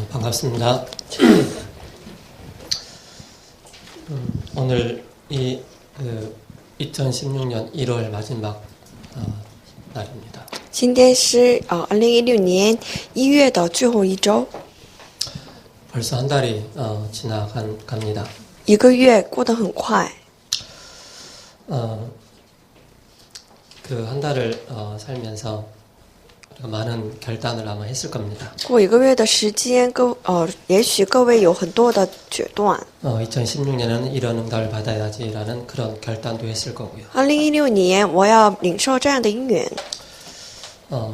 반갑습니다. 오늘 2016년 1월 마지막 날입니다. 今天是2016年1月的最后一周， 벌써 한 달이 지나갑니다. 一个月过得很快。 그 한 달을 살면서 우리가 많은 결단을 아마 했을 겁니다. 过一个月的时间，也许各位有很多的决断。 2016년에는 이런 응답을 받아야지라는 그런 결단도 했을 거고요. 2016年我要领受这样的姻缘，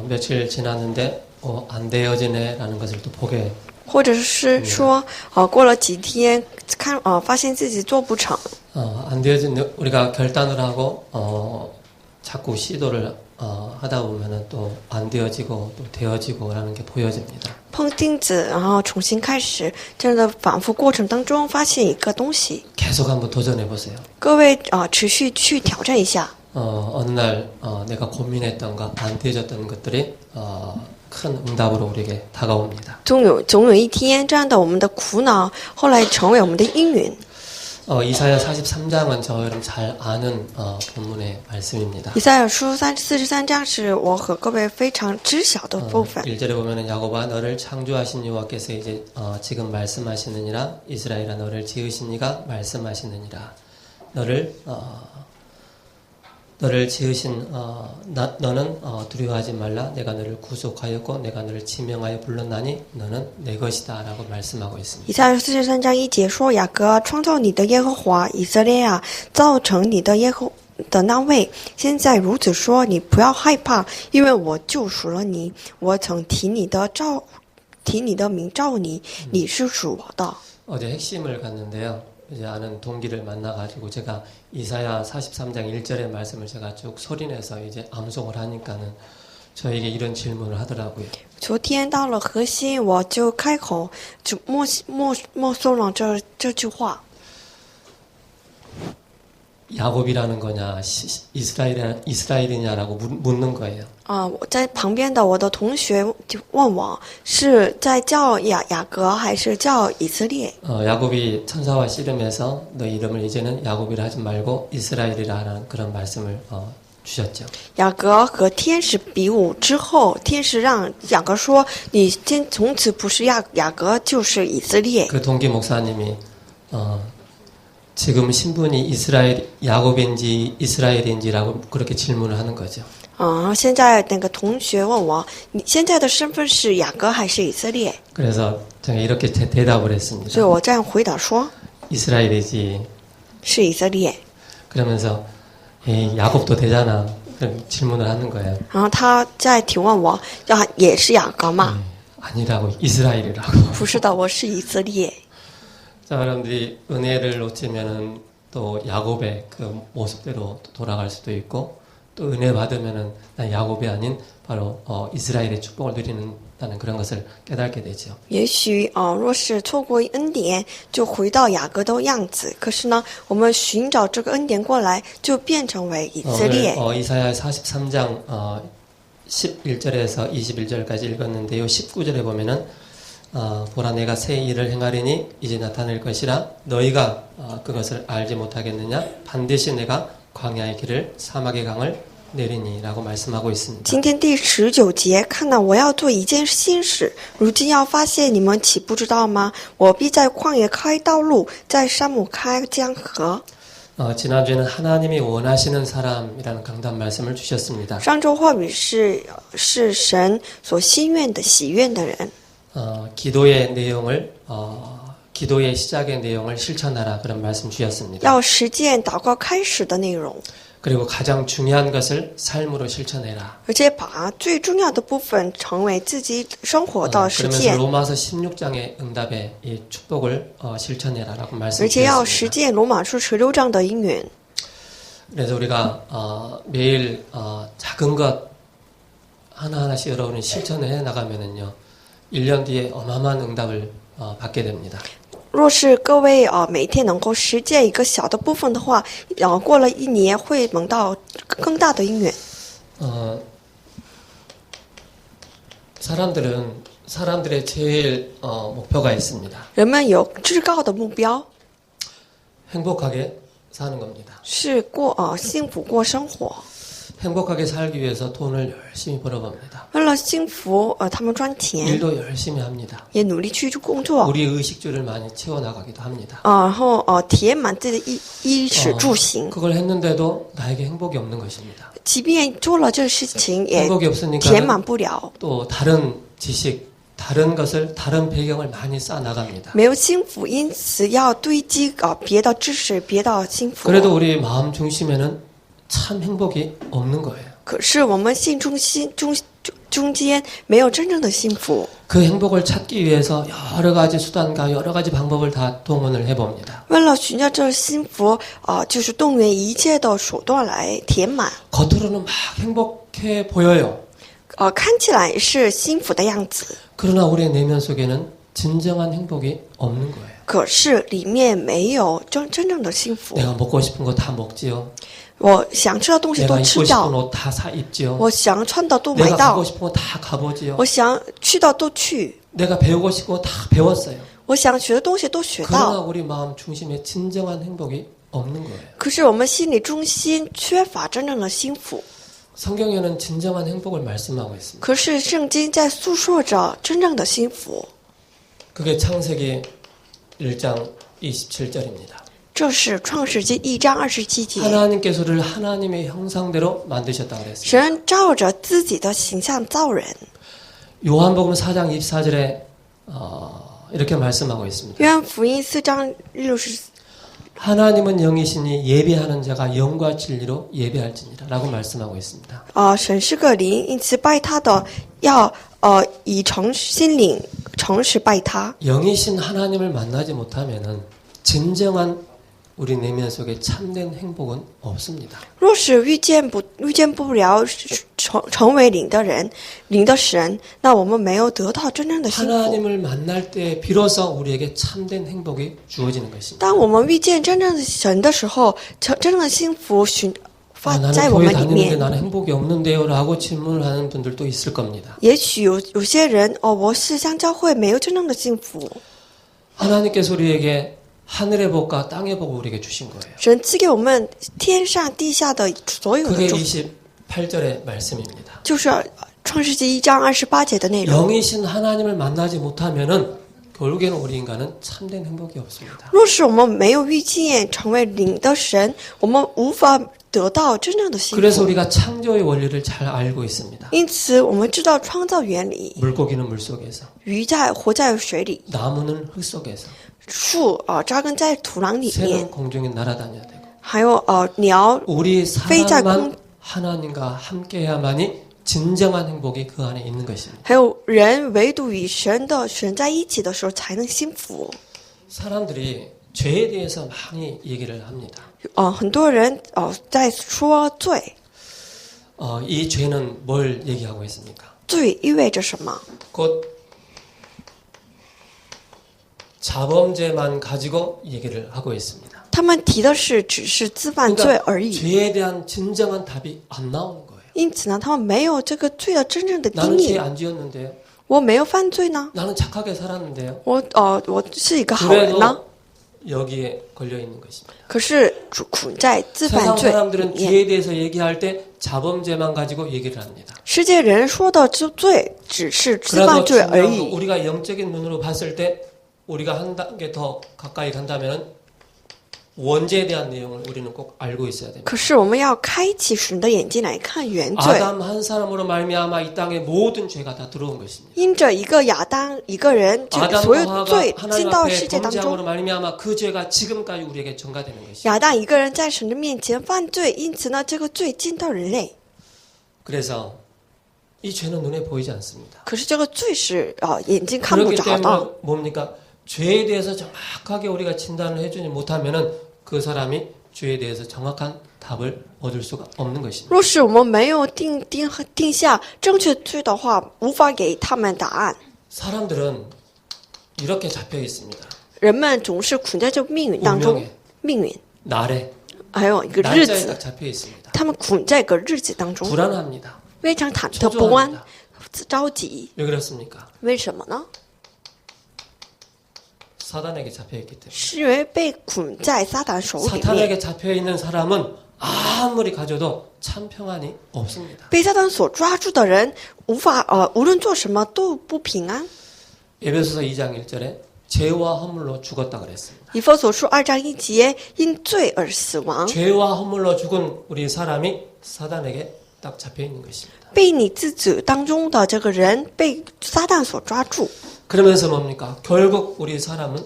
며칠 지났는데 안 되어지네라는 것을 또 보게 或者是说，过了几天，发现自己做不成。 안 되어진 우리가 결단을 하고 자꾸 시도를 하다 보면은 또 안 되어지고 또 되어지고라는 게 보여집니다. 碰钉子，然后重新开始，这样的反复过程当中，发现一个东西。 계속 한번 도전해 보세요. 各位持续去挑战一下。 어느 날 내가 고민했던 거 안 되어졌던 것들이 큰 응답으로 우리에게 다가옵니다. 总有一天，这样的我们的苦恼，后来成为我们的因缘。 이사야 43장은 저 여러분 잘 아는 본문의 말씀입니다. 以赛亚书43章是我和各位非常知晓的部分。 1절에 보면은 야곱아 너를 창조하신 여호와께서 이제 지금 말씀하시느니라 이스라엘아 너를 지으신 이가 말씀하시느니라 너를 지으신 너는 두려워하지 말라 내가 너를 구속하였고 내가 너를 지명하여 불렀나니 너는 내 것이다라고 말씀하고 있습니다. 以赛亚书43章1节说：“雅各，创造你的耶和华，以色列啊，造成你的耶和的那位，现在如此说，你不要害怕，因为我救赎了你，我曾提你的名召你，你是属我的。” 어제 핵심을 갔는데요. 이제 아는 동기를 만나가지고 제가 이사야 43장 1절의 말씀을 제가 쭉 소리내서 이제 암송을 하니까는 저에게 이런 질문을 하더라고요. 昨天到了核心，我就开口就默诵了这句话。 야곱이라는 거냐 이스라엘이냐라고 묻는 거예요. 我在旁边的我的同学就问我是在叫雅各还是叫以色列？ 야곱이 천사와 씨름해서 너 이름을 이제는 야곱이라 하지 말고 이스라엘이라는 그런 말씀을 주셨죠. 雅各和天使比武之后，天使让雅各说：“你从此不是雅各，就是以色列。” 그 동기 목사님이 지금 신분이 이스라엘 야곱인지 이스라엘인지라고 그렇게 질문을 하는 거죠. 现在那个同学问我，你现在的身份是雅各还是以色列？ 그래서 제가 이렇게 대답을 했습니다. 所以我这样回答说， 이스라엘이지. 是以色列。 그러면서 야곱도 되잖아. 질문을 하는 거예요. 然后他再提问我，也是雅各吗？ 아니라고 이스라엘이라고. 不是的，我是以色列。 자, 사람들이 은혜를 놓치면은 또 야곱의 그 모습대로 돌아갈 수도 있고 또 은혜 받으면은 난 야곱이 아닌 바로 이스라엘의 축복을 누리는다는 그런 것을 깨닫게 되죠. 也许若是错过恩典，就回到雅各的样子。可是呢，我们寻找这个恩典过来，就变成为以色列。 이사야 43장 11절에서 21절까지 읽었는데요. 19절에 보면은 보라 내가 새 일을 행하리니 이제 나타낼 것이라 너희가 그것을 알지 못하겠느냐 반드시 내가 광야의 길을 사막의 강을 내리니라고 말씀하고 있습니다. 今天第19节，看到我要做一件新事，如今要发现你们岂不知道吗？我必在旷野开道路，在沙漠开江河。 지난주에는 하나님이 원하시는 사람이라는 강단 말씀을 주셨습니다. 上周话语是神所心愿的喜悦的人。 기도의 내용을 기도의 시작의 내용을 실천하라 그런 말씀 주셨습니다. 要实践祷告开始的内容， 그리고 가장 중요한 것을 삶으로 실천해라. 而且把最重要的部分成为自己生活的实 그러면서 践， 로마서 16장의 응답의 이 축복을 실천해라라고 而且要实 말씀드렸습니다. 践罗马书16章的因缘。 그래서 우리가 매일 작은 것 하나하나씩 여러분이 실천을 해 나가면은요. 1년 뒤에 어마어마한 응답을 받게 됩니다. 若是各位每天能够实践一个小的部分的话，过了1年会蒙到更大的因缘。 사람들은 사람들의 제일 목표가 있습니다. 人们有至高的目标， 행복하게 사는 겁니다. 是幸福过生活。 행복하게 살기 위해서 돈을 열심히 벌어봅니다. 为了幸福，他们赚钱， 일도 열심히 합니다. 也努力去工作， 우리 의식주를 많이 채워나가기도 합니다. 然后填满自己的衣食住行。 그걸 했는데도 나에게 행복이 없는 것입니다. 即便做了这事情，也 행복이 없으니까 填满不了。 또 다른 지식, 다른 것을, 다른 배경을 많이 쌓아나갑니다. 没有幸福，因此要堆积别的知识，别的幸福。 그래도 우리 마음 중심에는 참 행복이 없는 거예요. 可是我们心中间没有真正的幸福。 그 행복을 찾기 위해서 여러 가지 수단과 여러 가지 방법을 다 동원을 해봅니다. 为了寻找这幸福，就是动员一切的手段来填满。 겉으로는 막 행복해 보여요. 看起来是幸福的样子， 그러나 우리의 내면 속에는 진정한 행복이 없는 거예요. 可是里面没有真正的幸福。 내가 먹고 싶은 거 다 먹지요. 我想吃的东西 내가 都 입고 吃 싶은 到， 옷 다 사 입지요. 我想穿的都买 내가 到 가고 ， 싶은 거 다 가보지요. 我想去的都去， 내가 배우고 싶은 거 다 배웠어요. 我想学的东西都学 그러나 到。 우리 마음 중심에 진정한 행복이 없는 거예요. 可是我们心理中心缺乏真正的幸福。 성경에는 진정한 행복을 말씀하고 있습니다. 可是圣经在诉说着真正的幸福， 그게 창세기 1장 27절입니다. 这是创世纪1章27节。 하나님께서를 하나님의 형상대로 만드셨다고 그랬습니다. 神照着自己的形象造人。 요한복음 4장 24절에 이렇게 말씀하고 있습니다. 约翰福音4章60 하나님은 영이시니 예배하는 자가 영과 진리로 예배할지니라 라고 말씀하고 있습니다. 神是个灵，因此拜他的要以心灵诚实拜他。 영이신 하나님을 만나지 못하면은 진정한 우리 내면 속에 참된 행복은 없습니다. 若是遇见不了成为灵的神，那我们没有得到真正的幸福。 하나님을 만날 때 비로소 우리에게 참된 행복이 주어지는 것입니다. 当我们遇见真正的神的时候，真正的幸福发在 나는 我 교회 们里 다니는데 面。 나는 행복이 없는데요 라고 질문을 하는 분들도 있을 겁니다. 也许有些人我是上教会没有真正的幸福。 하나님께서 우리에게 하늘의 복과 땅의 복을 우리에게 주신 거예요. 神赐给我们天上地下的所有 그게 的祝福， 28절의 말씀입니다. 就是创世纪1章28节的内容。 영이신 하나님을 만나지 못하면은 결국에는 우리 인간은 참된 행복이 없습니다. 若是我们没有遇见成为灵的神，我们无法得到真正的幸 그래서 福。 우리가 창조의 원리를 잘 알고 있습니다. 因此，我们知道创造原理， 물고기는 물속에서, 鱼活在水里， 나무는 흙 속에서, 树扎根在土壤里 새는 面， 공중에 날아다녀야 되고 还有鸟 우리 飞在空 사람만 하나님과 함께해야만이 진정한 행복이 그 안에 있는 것입니다. 还有人唯独与神在一起的时候才能幸福。 사람들이 죄에 대해서 많이 얘기를 합니다. 很多人在说罪， 이 죄는 뭘 얘기하고 있습니까? 罪意味着什么？ 곧 자범죄만 가지고 얘기를 하고 있습니다. 他们提的只是自犯罪而已。 죄에 대한 진정한 답이 안 나오는 거예요. 因此呢，他们没有这个罪的真正的定 나는 义 죄 。안 지었는데요. 我没有犯罪呢， 나는 착하게 살았는데요. 我是一个好人呢。 그래도 여기에 걸려 있는 것입니다. 可是苦在自犯 세상 罪里 사람들은 面。 죄에 대해서 얘기할 때 자범죄만 가지고 얘기를 합니다. 世界人说的罪只是自 그래도 犯罪而 중요한 건 已。 우리가 영적인 눈으로 봤을 때 우리가 한 단계 더 가까이 간다면은 원죄에 대한 내용을 우리는 꼭 알고 있어야 됩니다. 可是我们要开启神的眼睛来看原罪。 아담 한 사람으로 말미암아 이 땅에 모든 죄가 다 들어온 것입니다. 因着一个亚当一个人，这 아담 所有 노아가 罪 하나님 进到 앞에 世界当 범죄함으로 中。 말미암아 그 죄가 지금까지 우리에게 전가되는 것입니다. 亚当一个人在神的面前犯罪，因此呢，这个罪进到人类。 그래서 이 죄는 눈에 보이지 않습니다. 可是这个罪是眼睛看不 그렇기 着 때문에 的。 뭡니까? 죄에 대해서 정확하게 우리가 진단을 해주지 못하면은 그 사람이 죄에 대해서 정확한 답을 얻을 수가 없는 것입니다. 若是我们没有定下正确罪的话，无法给他们答案。 사람들은 이렇게 잡혀 있습니다. 人们总是捆在这命运当中 운명에 ，命运 날에 还有一个日 날짜에 子 딱 ， 잡혀 있습니다. 他们捆在一个日子当中， 불안합니다. 非常忐忑不安，着急。 왜 그렇습니까? 为什么呢？ 사단에게 잡혀있기 때문에. 是因为被捆在撒旦手里面。 사탄에게 잡혀있는 사람은 아무리 가져도 참 평안이 없습니다. 被撒旦所抓住的人，无论做什么都不平安。 에베소서 2장 1절에 죄와 허물로 죽었다 그랬습니다. 以弗所书2章1节，因罪而死亡。 죄와 허물로 죽은 우리 사람이 사단에게 딱 잡혀있는 것입니다. 被你自己当中的这个人被撒旦所抓住， 그러면서 뭡니까? 결국 우리 사람은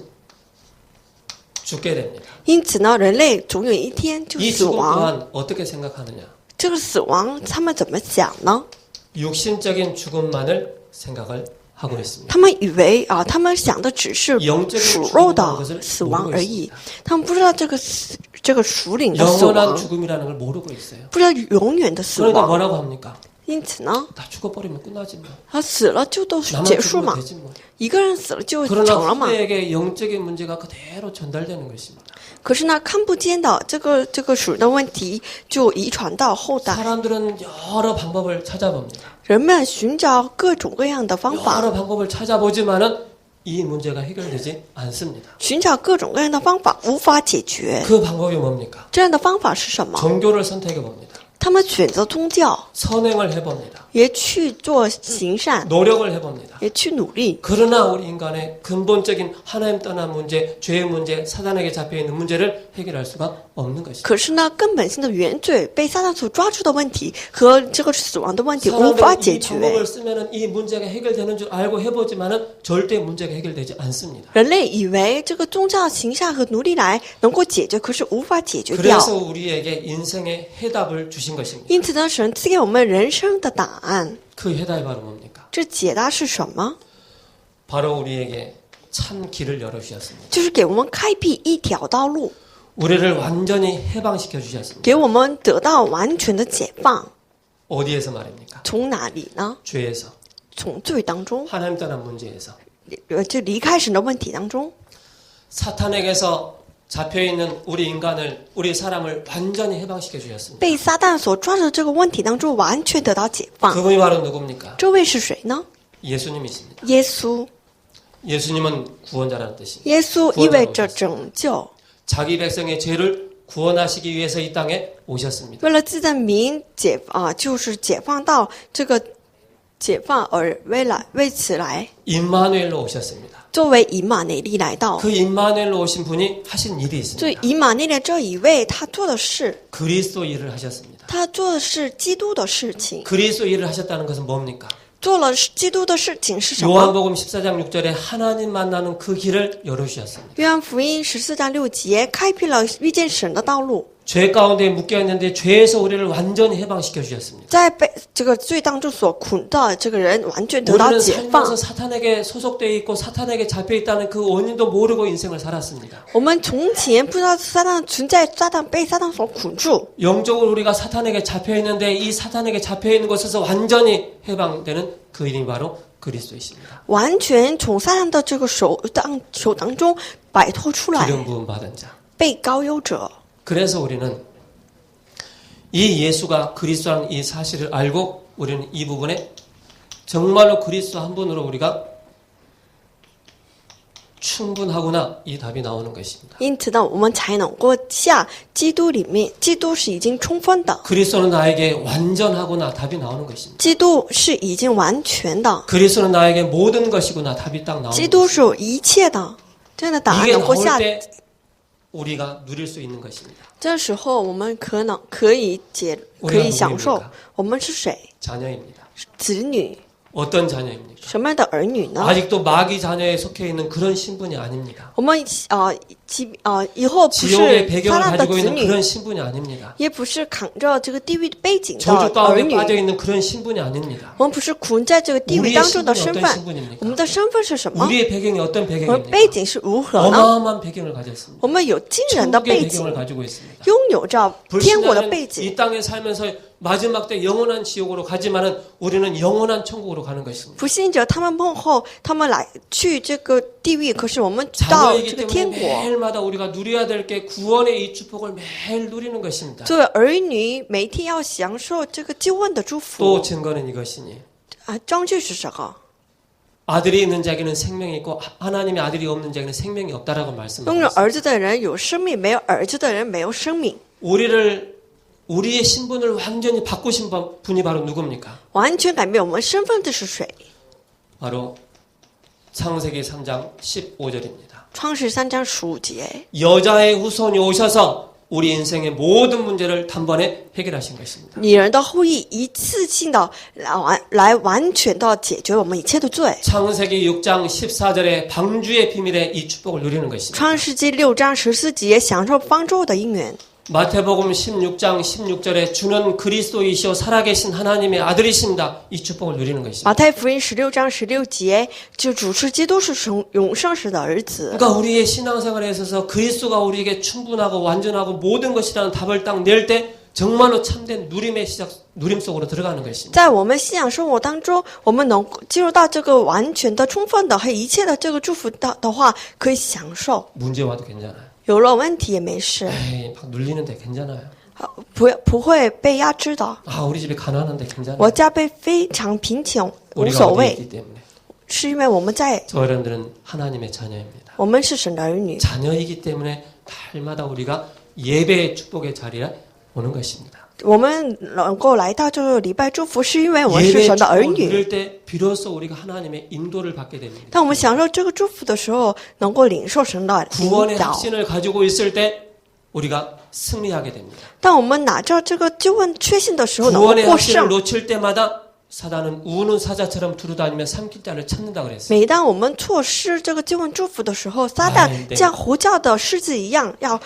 죽게 됩니다. 因此呢，人类总有一天就 이 死 죽음 亡。 또한 어떻게 생각하느냐? 这个死亡，他们怎么想呢？ 육신적인 죽음만을 생각을 하고 있습니다. 他们以为他们想的只是 영적인 属肉 죽음이라는 的 것을 死亡 모르고 而已 있습니다. ，他们不知道这个属灵的死 영원한 亡， 죽음이라는 걸 모르고 있어요. 不知道永远的死 그러니까 亡。 뭐라고 합니까? 因此呢， 다 죽어버리면 끝나지 뭐. 他死了就都 나만 结束 죽으면 嘛， 되지 뭐. 一个人死了就 그러나 成了嘛。 후대에게 영적인 문제가 그대로 전달되는 것입니다. 可是呢，看不见的这个属的问题就遗传到后代， 사람들은 여러 방법을 찾아봅니다. 人们寻找各种各样的方法， 여러 방법을 찾아보지만은 이 문제가 해결되지 않습니다. 寻找各种各样的方法无法解决。 그 방법이 뭡니까? 这样的方法是什么？ 종교를 선택해 봅니다. 他们选择宗教， 선행을 해봅니다. 也去做行善， 노력을 해봅니다. 也去努力。 그러나 우리 인간의 근본적인 하나님 떠난 문제, 죄의 문제, 사단에게 잡혀있는 문제를 해결할 수가 없는 것입니다. 可是呢，根本性的原罪被撒旦所抓住的问题和这个死亡的问题无法 사람들은 解 이 决。 방법을 쓰면은 이 문제가 해결되는 줄 알고 해보지만은 절대 문제가 해결되지 않습니다. 人类以为这个宗教行善和努力来能够解决，可是无法解决掉。 그래서 우리에게 인생의 해답을 주신 것입니다. 因此呢，神赐给我们人生的答案。 그 해답이 바로 뭡니까? 这解答是什么？ 바로 우리에게 참 길을 열어주셨습니다. 就是给我们开辟一条道路， 우리를 완전히 해방시켜 주셨습니다. 给我们得到完全的解放。 어디에서 말입니까? 从哪里呢？ 죄에서, 从罪当中， 하나님 떠난 문제에서, 就离开神的问题当中， 사탄에게서 잡혀있는 우리 인간을, 우리 사람을 완전히 해방시켜 주셨습니다. 被撒旦所抓着这个问题当中完全得到解放。 그분이 바로 누굽니까? 这位是谁呢？ 예수님이십니다. 耶稣。 예수님은 구원자라는 뜻입니다. 耶稣意味着拯救， 자기 백성의 죄를 구원하시기 위해서 이 땅에 오셨습니다. 为了自己的民就是解放到这个解放而为此来， 임마누엘로 오셨습니다. 作为以马内利来到。 그 임마누엘로 오신 분이 하신 일이 所以 있습니다. 以马内利这一位，他做的事， 그리스도 일을 하셨습니다. 他做的是基督的事情。 그리스도 일을 하셨다는 것은 뭡니까? 做了基督的事情是什么？ 요한복음 14장 6절에 하나님 만나는 그 길을 열어주셨습니다. 约翰福音14章6节开辟了遇见神的道路， 죄 가운데 묶여있는데 죄에서 우리를 완전히 해방시켜 주셨습니다. 在被这个罪当中所捆的这个人完全得到 우리는 解放 살면서 。 사탄에게 소속되어 있고 사탄에게 잡혀있다는 그 원인도 모르고 인생을 살았습니다. 我们从前不知道撒旦存在，被撒旦所捆住。 영적으로 우리가 사탄에게 잡혀있는데 이 사탄에게 잡혀있는 곳에서 완전히 해방되는 그 이름이 바로 그리스도이십니다. 完全从撒旦的这个手当中摆脱出来， 기름 부음 받은 자. 被膏油者。 그래서 우리는 이 예수가 그리스도라는 이 사실을 알고 우리는 이 부분에 정말로 그리스도 한 분으로 우리가 충분하구나 이 답이 나오는 것입니다. 因此呢，我们才能够下基督里面，基督是已经充分的， 그리스도는 나에게 완전하구나 답이 나오는 것입니다. 基督是已经完全的， 그리스도는 나에게 모든 것이구나 답이 딱 나오는 基督 것입니다. 是有一切的。这样的答案 이게 能够 나올 下， 때 우리가 누릴 수 있는 것입니다. 这时候我们可以享受我们是谁， 자녀입니다. 子女， 어떤 자녀입니까? 什么样的儿女呢？ 아직도 마귀 자녀에 속해 있는 그런 신분이 아닙니다. 我们以后不 지옥의 是 배경을 撒旦的 가지고 子 있는 女， 그런 신분이 아닙니다. 也不是扛着这个地狱背景的 저주 儿 가운데 女， 빠져 있는 그런 신분이 아닙니다. 我们不是捆在这个地狱 우리의 当中的 신분이 身 어떤 份， 신분입니까? 我们的身份是什么？ 우리의 배경이 어떤 我们 배경입니까? 背景是如何呢？ 어마어마한 배경을 가졌습니다. 我们有惊人的 천국의 背 배경을 景， 가지고 있습니다. 拥有着天国的背 불신자는 景。 이 땅에 살면서 마지막 때 영원한 지옥으로 가지만은 우리는 영원한 천국으로 가는 것입니다. 不信者他们梦后，他们去这个地狱，可是我们到这 자녀이기 个 때문에 天国。 매일마다 우리가 누려야 될 게 구원의 이 축복을 매일 누리는 것입니다. 作为儿女，每天要享受这个救恩的祝 또 福。 증거는 이것이니 啊，证据是什么？ 아들이 있는 자에게는 생명이 있고 하나님의 아들이 없는 자에게는 생명이 없다라고 拥有 말씀하셨습니다. 儿子的人有生命，没有儿子的人没有生命。 우리의 신분을 완전히 바꾸신 분이 바로 누굽니까? 完全改变我们身份的是谁？ 바로 창세기 3장 15절입니다. 创世3章15节， 여자의 후손이 오셔서 우리 인생의 모든 문제를 단번에 해결하신 것입니다. 女人的后裔一次性的来完全的解决我们一切的罪。 창세기 6장 14절에 방주의 비밀에 이 축복을 누리는 것입니다. 创世纪6章14节，享受方舟的姻缘。 마태복음 16장 16절에 주는 그리스도이시오 살아계신 하나님의 아들이십니다. 이 축복을 누리는 것입니다. 马太福音16章16节，就主是基督是永生神的儿子。 그러니까 우리의 신앙생활에 있어서 그리스도가 우리에게 충분하고 완전하고 모든 것이라는 답을 딱 낼 때 정말로 참된 누림 속으로 들어가는 것입니다. 在我们信仰生活当中，我们能进入到这个完全的、充分的和一切的这个祝福的话，可以享受。 문제 와도 괜찮아요. 有了问题也没事， 에이, 막 눌리는데 괜찮아요. 不会被压制的。 아, 우리 집이 가난한데 我 괜찮아요. 家被非常贫穷，无 우리가 所 어디 谓， 있기 때문에. 是因为我们在， 저 여러분들은 하나님의 자녀입니다. 我们是神的儿女， 자녀이기 때문에 날마다 우리가 예배의 축복의 자리에 오는 것입니다. 我们能够来到这个礼拜祝福，是因为我们是 예배의 神的儿 축복을 女。 누릴 때 비로소 우리가 하나님의 인도를 받게 됩니다. 当我们享受这个祝福的时候，能够领受神的 구원의 领导。 확신을 가지고 있을 때 우리가 승리하게 됩니다. 当我们拿着这个救恩确信的时候，能够 구원의 过 확신을 胜。 놓칠 때마다 사단은 우는 사자처럼 두루다니며 삼킬 자를 찾는다 그랬어요. 每当我们错失这个救恩祝福的时候，撒旦像呼叫的狮子一样，要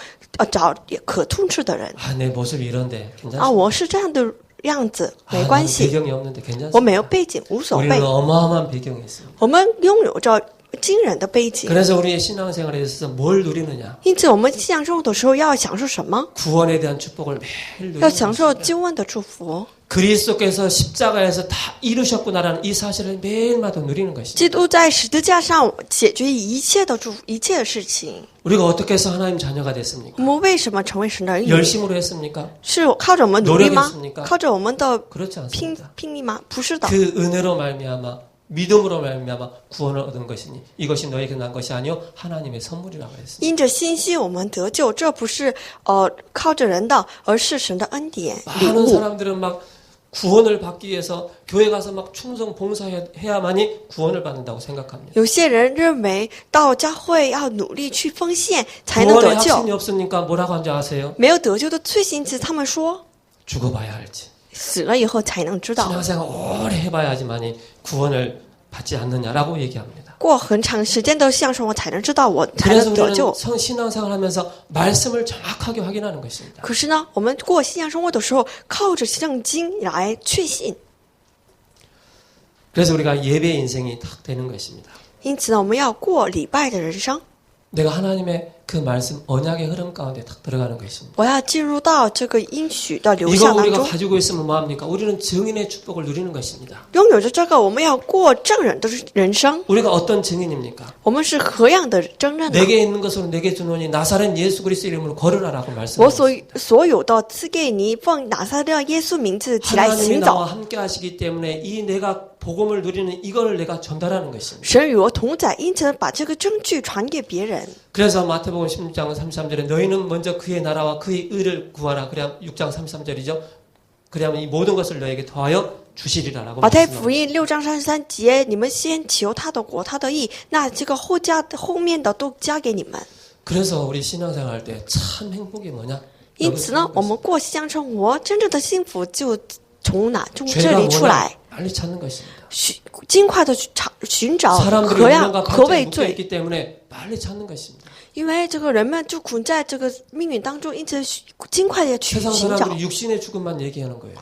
找可痛斥的人。 아, 내 모습이 이런데 啊， 괜찮습니다. 我是这样的样子，没 아, 关 나는 系， 배경이 없는데 괜찮습니다. 我没有背景，无所 우리는 谓。 어마어마한 배경이 있습니다. 我们拥有着惊人的背景， 그래서 우리의 신앙생활에 있어서 뭘 누리느냐? 因此我们信仰生活的时候要享受什么？ 구원에 대한 축복을 매일 누리는 要享受 것입니다. 救恩的祝福。 그리스도께서 십자가에서 다 이루셨구나라는 이 사실을 매일마다 누리는 것입니다. 基督在十字架上解决一切的祝福，一切的事情。 우리가 어떻게 해서 하나님 자녀가 됐습니까? 我们为什么成为神的儿女？ 열심으로 했습니까? 是靠着我们努力吗 노력했습니까 ？靠着我们的 그렇지 拼 않습니다. 力吗？不是的。 그 은혜로 말미암아 믿음으로 말미암아 구원을 얻은 것이니 이것이 너에게 난 것이 아니요 하나님의 선물이라고 했습니다. 因着信心我们得救，这不是靠着人的，而是神的恩典礼 많은 物。 사람들은 막 구원을 받기 위해서 교회 가서 막 충성 봉사해야만이 구원을 받는다고 생각합니다. 有些人认为到教会要努力去奉献才能 구원의 得救， 확신이 없으니까 뭐라고 하는지 아세요? 没有得救的罪行子，他们说 죽어봐야 알지. 死了以后才能知道， 신앙생활 오래 해봐야지만이 구원을 받지 않느냐라고 얘기합니다. 过很长时间的信生活才能知道我才 그래서 能得 우리는 救。 신앙생활하면서 말씀을 정확하게 확인하는 것입니다. 可是呢，我们过信仰生活的时候，靠着圣经来确信。 그래서 우리가 예배의 인생이 딱 되는 것입니다. 因此呢，我们要过礼拜的人生。 내가 하나님의 그 말씀 언약의 흐름 가운데 딱 들어가는 것입니다. 我要进入到这个应许的流 이거 向当 우리가 中。 가지고 있으면 뭐합니까? 우리는 증인의 축복을 누리는 것입니다. 拥有着这个，我们要过正人的人生。 우리가 어떤 증인입니까? 我们是何样的真正的？ 내게 있는 것으로 내게 주노니 나사렛 예수 그리스도 이름으로 걸으라라고 我 말씀하셨습니다. 所有的赐给你，奉拿撒勒耶稣名字起来 하나님이 行 나와 走。 함께 하시기 때문에 이 내가 복음을 누리는 이거를 내가 전달하는 것입니다. 神与我同在，因此把这个证据传给别人。 그래서 마태복음 16장 33절에 너희는 먼저 그의 나라와 그의 의를 구하라. 그래야 6장 33절이죠. 그래야만 이 모든 것을 너에게 더하여 주시리라라고 马太 말씀합니다. 福音6章33节，你们先求他的国，他的义，那这个后面的都加给你们。 그래서 우리 신앙생활 할 때 참 행복이 뭐냐? 因此呢，我们过信仰生活，真正的幸福就从这 죄가 里出 뭐냐? 来， 빨리 찾는 것입니다. 尽快的寻找 사람들이 何样 운명과 何 발전에 为 묶여 罪。 있기 때문에 빨리 찾는 것입니다. 因为这个人们就困在这个命运当中，因此尽快的去 세상 寻找。 사람들이 육신의 죽음만 얘기하는 거예요.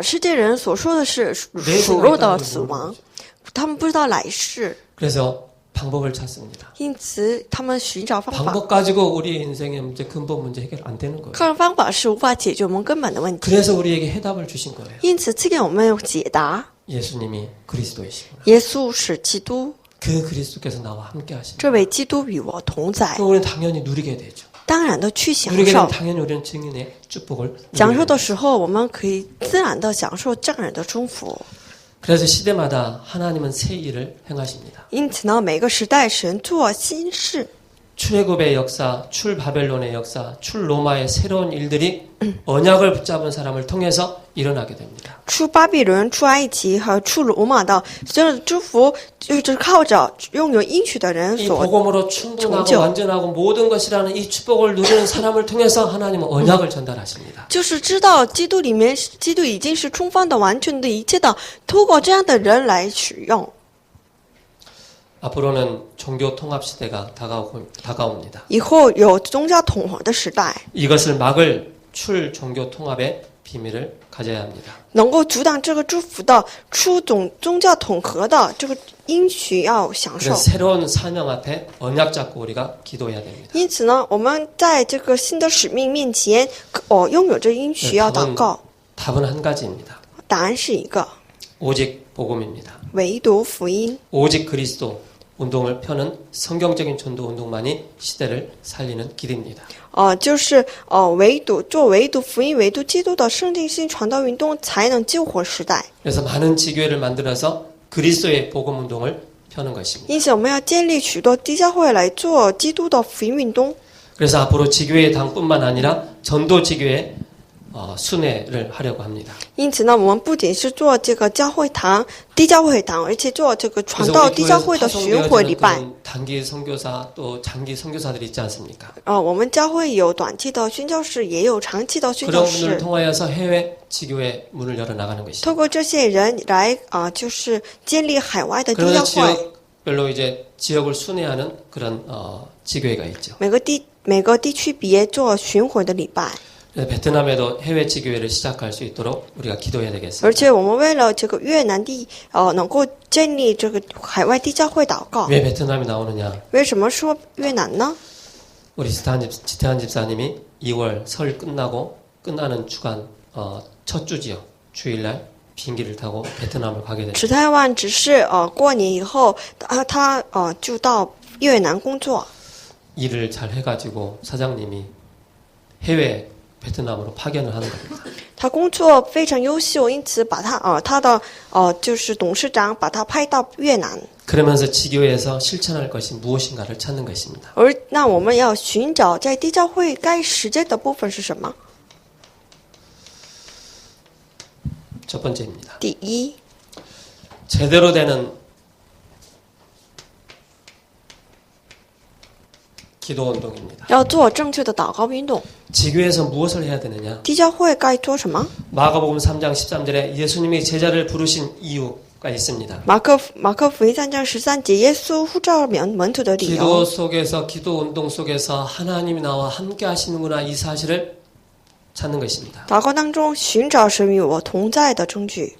世界人所说的是属肉的死亡，他们不知道来世， 그래서 방법을 찾습니다. 因此他们寻找方法。 방법 가지고 우리 인생의 문제, 근본 문제 해결 안 되는 거예요. 个人方法是无法解决我们根本的问题， 그래서 우리에게 해답을 주신 거예요. 因此赐给我们解答。 예수님이 그리스도이시구나. 耶稣是基督， 그 그리스도께서 나와 함께 하십니다. 这位基督与我同在， 그럼 우리는 당연히 누리게 되죠. 当然的去享 누리게 受 되면 。 당연히 우리는 증인의 축복을 享受 누리게 的 되죠. 时候，我们可以自然的享受证人的祝福。 그래서 시대마다 하나님은 새 일을 행하십니다. 因此呢，每个时代神做新事。 출애굽의 역사, 출바벨론의 역사, 출로마의 새로운 일들이 언약을 붙잡은 사람을 통해서 일어나게 됩니다. 出巴比伦、出埃及和出罗马的这样的祝福，就是靠着拥有应许的人 이 所 복음으로 충분하고 정죠. 완전하고 모든 것이라는 이 축복을 누리는 사람을 통해서 하나님은 언약을 전달하십니다. 就是知道基督里面，基督已经是充分的、完全的、一切的，透过这样的人来使用。 앞으로는 종교 통합 시대가 다가옵니다. 以后有宗教统合的时代， 이것을 막을 출 종교 통합의 비밀을 가져야 합니다. 能够阻挡这个祝福的出宗教统合的这个应许要享受 그래서 。 새로운 사명 앞에 언약 잡고 우리가 기도해야 됩니다. 因此呢，我们在这个新的使命面前，拥有这应许要祷告。 답은 한 가지입니다. 答案是一个， 오직 복음입니다. 唯独福音， 오직 그리스도 운동을 펴는 성경적인 전도 운동만이 시대를 살리는 길입니다. 就是唯独福音、唯独基督的圣经性传道运动才能救活时代。 그래서 많은 지교회를 만들어서 그리스도의 복음 운동을 펴는 것입니다. 因此，我们要建立许多地教会来做基督的福音运动。 그래서 앞으로 지교회 당뿐만 아니라 전도 지교회 순회를 하려고 합니다. 因此呢，我们不仅是做这个教会堂、地教会堂，而且做这个传道地教会的巡回礼拜。 단기 선교사 또 장기 선교사들이 있지 않습니까? 我们教会有短期的宣教士，也有长期的宣 그런 教 분들을 士。 통하여서 해외 지교회 문을 열어 나가는 것이죠. 透过这些人来就是建立海外的地教 그러면서 会。 지역별로 이제 지역을 순회하는 그런 지교회가 있죠. 每个地区别做巡回的礼拜。 베트남에도 해외 지교회를 시작할 수 있도록 우리가 기도해야 되겠습니다. 而且我们为了这个越南能够建立这个海外地教会祷告。 왜 베트남이 나오느냐? 为什么说越南呢？ 우리 지태한 집사님이 2월 설 끝나는 주간 첫 주지요. 주일날 비행기를 타고 베트남을 가게 됩니다. 史泰万只是过年以后，他就到越南工作。 일을 잘 해가지고 사장님이 해외 베트남으로 파견을 하는 겁니다. 他工作非常优秀，因此把他的就是董事长把他派到越南。 그러면서 지교회에서 실천할 것이 무엇인가를 찾는 것입니다. 而那我们要寻找在地教会该实践的部分是什么？ 첫 번째입니다. 第一， 제대로 되는 기도 운동입니다. 要做正确的祷告运动。 지교회에서 무엇을 해야 되느냐? 地教会该做什么？ 마가복음 3장 13절에 예수님이 제자를 부르신 이유가 있습니다. 马可福音3章13节，耶稣呼召门徒的理 기도 由。 속에서 기도 운동 속에서 하나님이 나와 함께 하시는구나 이 사실을 찾는 것입니다. 祷告当中寻找神与我同在的证据，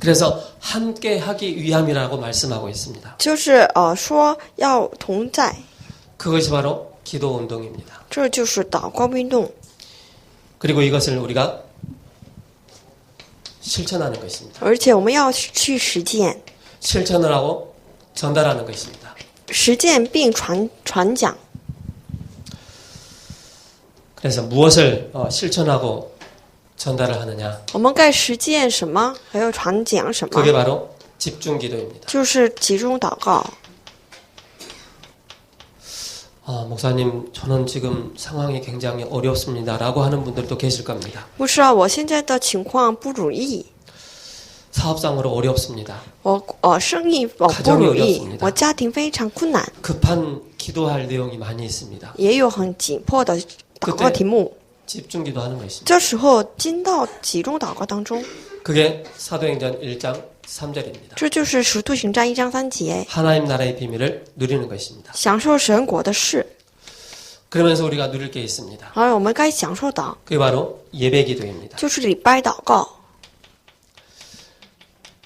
그래서 함께 하기 위함이라고 말씀하고 있습니다. 就是说要同在， 그것이 바로 기도 운동입니다. 这就是祷告运动。 그리고 이것을 우리가 실천하는 것입니다. 而且我们要去实践， 실천을 하고 전달하는 것입니다. 实践并传讲。 그래서 무엇을 실천하고 전달을 하느냐? 我们该实践什么，还有传讲什么？ 그게 바로 집중 기도입니다. 就是集中祷告。 목사님, 저는 지금 상황이 굉장히 어렵습니다라고 하는 분들도 계실 겁니다. 牧师啊，我现在的情况不如意， 사업상으로 어렵습니다. 我生意不如意，我家庭非常困难， 급한 기도할 내용이 많이 있습니다. 也有很紧迫的祷告题目。 집중 기도하는 것입니다. 这时候进到集中祷告当中， 그게 사도행전 1장 3절입니다. 这就是使徒行传1章3节， 하나님 나라의 비밀을 누리는 것입니다. 享受神国的事。 그러면서 우리가 누릴 게 있습니다. 而我们该享受的 그게 바로 예배 기도입니다. 就是礼拜祷告。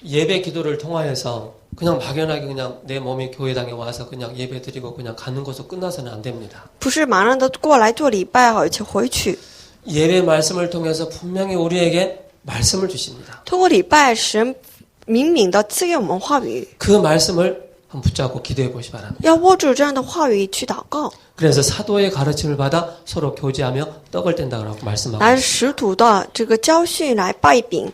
예배 기도를 통하여서 그냥 막연하게 그냥 내 몸이 교회당에 와서 그냥 예배 드리고 그냥 가는 것으로 끝나서는 안 됩니다. 不是马上的过来做礼拜，而且回去。 예배 말씀을 통해서 분명히 우리에게 말씀을 주십니다. 通过礼拜，神明明的赐给我们话语， 그 말씀을 한번 붙잡고 기도해 보시 바랍니다. 要握住这样的话语去祷告。 그래서 사도의 가르침을 받아 서로 교제하며 떡을 뗀다고 말씀하고 拿使徒的这个教训来拜饼，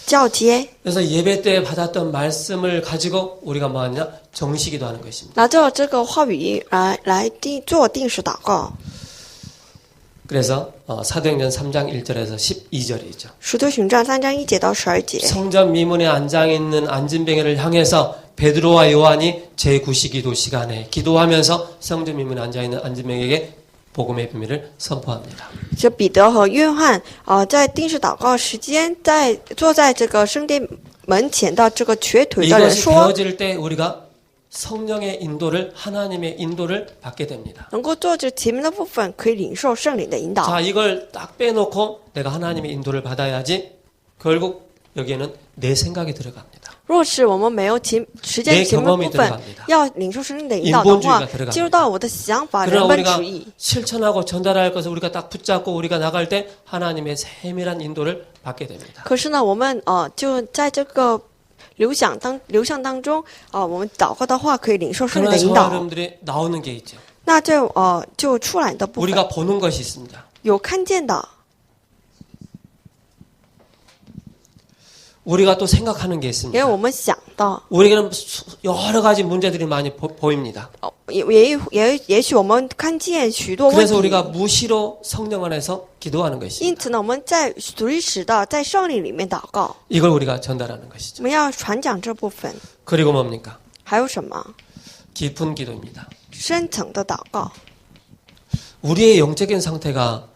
交接， 그래서 예배 때 받았던 말씀을 가지고 우리가 뭐하냐? 정시기도 하는 것입니다. 拿着这个话语来做定时祷告。 그래서 사도행전 3장 1절에서 12절이죠. 使徒行传3章1节到12节， 성전 미문에 앉아 있는 안진뱅이를 향해서 베드로와 요한이 제9시 시간에 기도하면서 성전 미문에 앉아 있는 안진뱅이에게 복음의 비밀을 선포합니다. 这彼得和约翰在定时祷告时间，坐在这个圣殿门前的这个瘸腿的人 이것이 说， 되어질 때 우리가 성령의 인도를 하나님의 인도를 받게 됩니다. 能够做这前面的部分，可以领受圣灵的引导。 자, 이걸 딱 빼놓고 내가 하나님의 인도를 받아야지 결국 여기에는 내 생각이 들어갑니다. 若是我们没有实践前面的部分，要领受圣灵的引导的话，进入到我的想法、人 그러나 本 우리가 主义。 실천하고 전달할 것을 우리가 딱 붙잡고 우리가 나갈 때 하나님의 세밀한 인도를 받게 됩니다. 可是呢，我们就在这个流向当中我们祷告的话，可以领受圣灵 그러나 的引 저 导。 여러분들이 나오는 게 있죠. 那就出来的部分 우리가 보는 것이 있습니다. 有看见的， 우리가 또 생각하는 게 也 있습니다. 有我们想的。 우리에게는 여러 가지 문제들이 많이 보입니다. 也许我们看见许多问 그래서 题， 우리가 무시로 성령 안에서 기도하는 것입니다. 因此呢，我们在随时的在圣灵里面祷告， 이걸 우리가 전달하는 것이죠. 我们要传讲这部分。 그리고 뭡니까? 还有什么？ 깊은 기도입니다. 深层的祷告。 우리의 영적인 상태가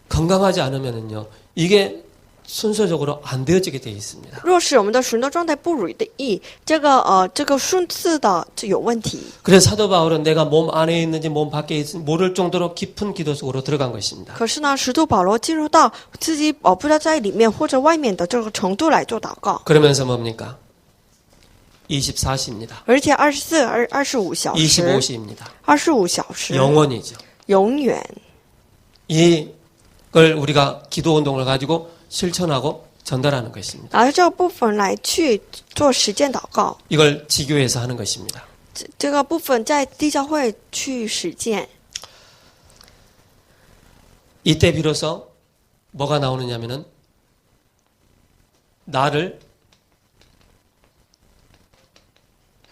건강하지 않으면은요, 이게 순서적으로 안 되어지게 되어 있습니다. 若是我们的属灵的状态不如意，这个顺次的就有问题。 그래서 사도 바울은 내가 몸 안에 있는지 몸 밖에 있는지 모를 정도로 깊은 기도 속으로 들어간 것입니다. 可是呢，使徒保罗进入到自己不知道在里面或者外面的这个程度来做祷告， 그러면서 뭡니까? 24시입니다. 而且25小时， 25시입니다. 25小时， 영원이죠. 永远。 이걸 우리가 기도 운동을 가지고 실천하고 전달하는 것입니다. 拿着这个部分来去做实践祷告， 이걸 지교에서 하는 것입니다. 这个部分在地教会去实践。 이때 비로소 뭐가 나오느냐면은 나를